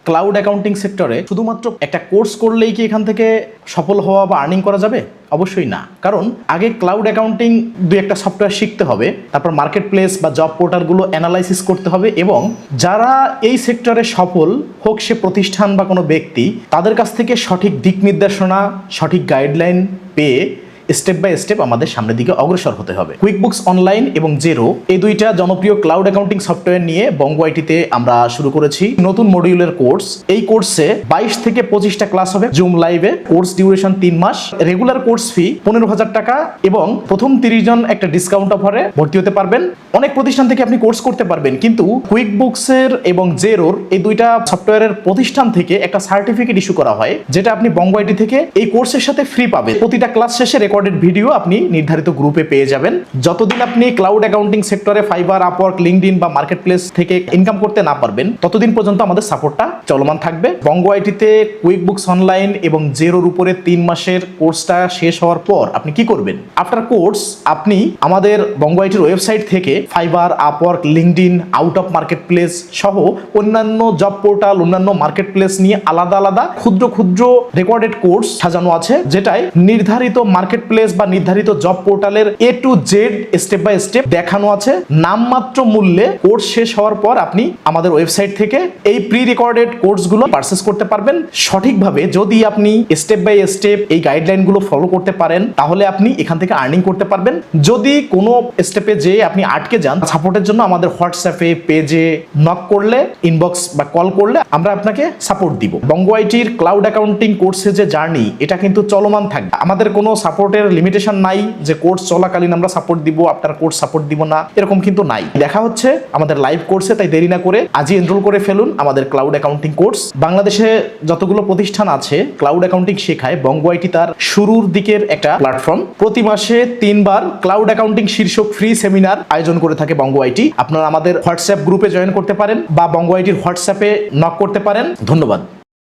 Cloud accounting সেক্টরে শুধুমাত্র একটা কোর্স করলেই কি এখান থেকে সফল হওয়া বা আর্নিং করা যাবে? অবশ্যই না। কারণ আগে ক্লাউড অ্যাকাউন্টিং দুই একটা সফটওয়্যার শিখতে হবে, তারপর মার্কেট প্লেস বা জব পোর্টালগুলো অ্যানালাইসিস করতে হবে, এবং যারা এই সেক্টরে সফল হোক সে প্রতিষ্ঠান বা কোনো ব্যক্তি, তাদের কাছ থেকে সঠিক দিক নির্দেশনা, সঠিক গাইডলাইন পেয়ে স্টেপ বাই স্টেপ আমাদের সামনের দিকে অগ্রসর হতে হবে। কুইকবুকস অনলাইন এবং জেরো এই দুইটা জনপ্রিয় ক্লাউড অ্যাকাউন্টিং সফটওয়্যার নিয়ে বঙ্গ আইটিতে আমরা শুরু করেছি নতুন মডিউলের কোর্স। এই কোর্সে 22 থেকে 25টা ক্লাস হবে জুম লাইভে। কোর্স ডিউরেশন 3 মাস। রেগুলার কোর্স ফি 15,000 টাকা এবং প্রথম 30 জন একটা ডিসকাউন্ট অফারে ভর্তি হতে পারবেন। অনেক প্রতিষ্ঠান থেকে আপনি কোর্স করতে পারবেন, কিন্তু কুইকবুকসের এবং জেরোর এই দুইটা সফটওয়্যারের প্রতিষ্ঠান থেকে একটা সার্টিফিকেট ইস্যু করা হয়, যেটা আপনি বঙ্গ আইটি থেকে এই কোর্সের সাথে ফ্রি পাবেন। প্রতিটা ক্লাস শেষে রেকর্ডেড ভিডিও আপনি নির্ধারিত গ্রুপে পেয়ে যাবেন। যতদিন আপনি ক্লাউড অ্যাকাউন্টিং সেক্টরে ফাইবার, আপওয়ার্ক, লিঙ্কডইন বা মার্কেট প্লেস থেকে ইনকাম করতে না পারবেন, ততদিন পর্যন্ত আমাদের সাপোর্টটা চলমান থাকবে। বঙ্গ আইটিতে কুইকবুকস অনলাইন এবং জেরোর উপরে 3 মাসের কোর্সটা শেষ হওয়ার পর আপনি কি করবেন? আফটার কোর্স আপনি আমাদের বঙ্গ আইটির ওয়েবসাইট থেকে fibre, Upwork, LinkedIn, out of market place সহ অন্যান্য জব পোর্টাল, অন্যান্য মার্কেট প্লেস নিয়ে আলাদা আলাদা ক্ষুদ্র ক্ষুদ্র রেকর্ডেড কোর্স সাজানো আছে, যেটায় নির্ধারিত মার্কেট প্লেস বা নির্ধারিত জব পোর্টালের A to Z step by step দেখানো আছে। নামমাত্র মূল্যে কোর্স শেষ হওয়ার পর আপনি আমাদের ওয়েবসাইট থেকে এই প্রি রেকর্ডেড কোর্সগুলো পারচেজ করতে পারবেন। সঠিকভাবে যদি আপনি স্টেপ বাই স্টেপ এই গাইডলাইনগুলো ফলো করতে পারেন, তাহলে আপনি এখান থেকে আর্নিং করতে পারবেন। যদি কোনো স্টেপে যে আপনি আটকে যান, সাপোর্টের জন্য আমাদের হোয়াটসঅ্যাপে, পেজে নক করলে, ইনবক্স বা কল করলে আমরা আপনাকে সাপোর্ট দিব। বঙ্গ আইটির ক্লাউড অ্যাকাউন্টিং কোর্সের যে জার্নি, এটা কিন্তু চলমান থাকবে। আমাদের কোনো সাপোর্টের লিমিটেশন নাই যে কোর্স চলাকালীন আমরা সাপোর্ট দিব, আপনার কোর্স সাপোর্ট দিব না, এরকম কিন্তু নাই। দেখা হচ্ছে আমাদের লাইভ কোর্সে। তাই দেরি না করে আজই এনরোল করে ফেলুন আমাদের ক্লাউড অ্যাকাউন্টিং কোর্স। বাংলাদেশে যতগুলো প্রতিষ্ঠান আছে ক্লাউড অ্যাকাউন্টিং শেখায়, বঙ্গ আইটি তার শুরুর দিকের একটা প্ল্যাটফর্ম। প্রতি মাসে 3 বার ক্লাউড অ্যাকাউন্টিং শীর্ষক ফ্রি সেমিনার আয়োজন করে থাকে বঙ্গ আইটি। আপনারা আমাদের হোয়াটসঅ্যাপ গ্রুপে জয়েন করতে পারেন বা বঙ্গ আইটির হোয়াটসঅ্যাপে নক করতে পারেন। ধন্যবাদ।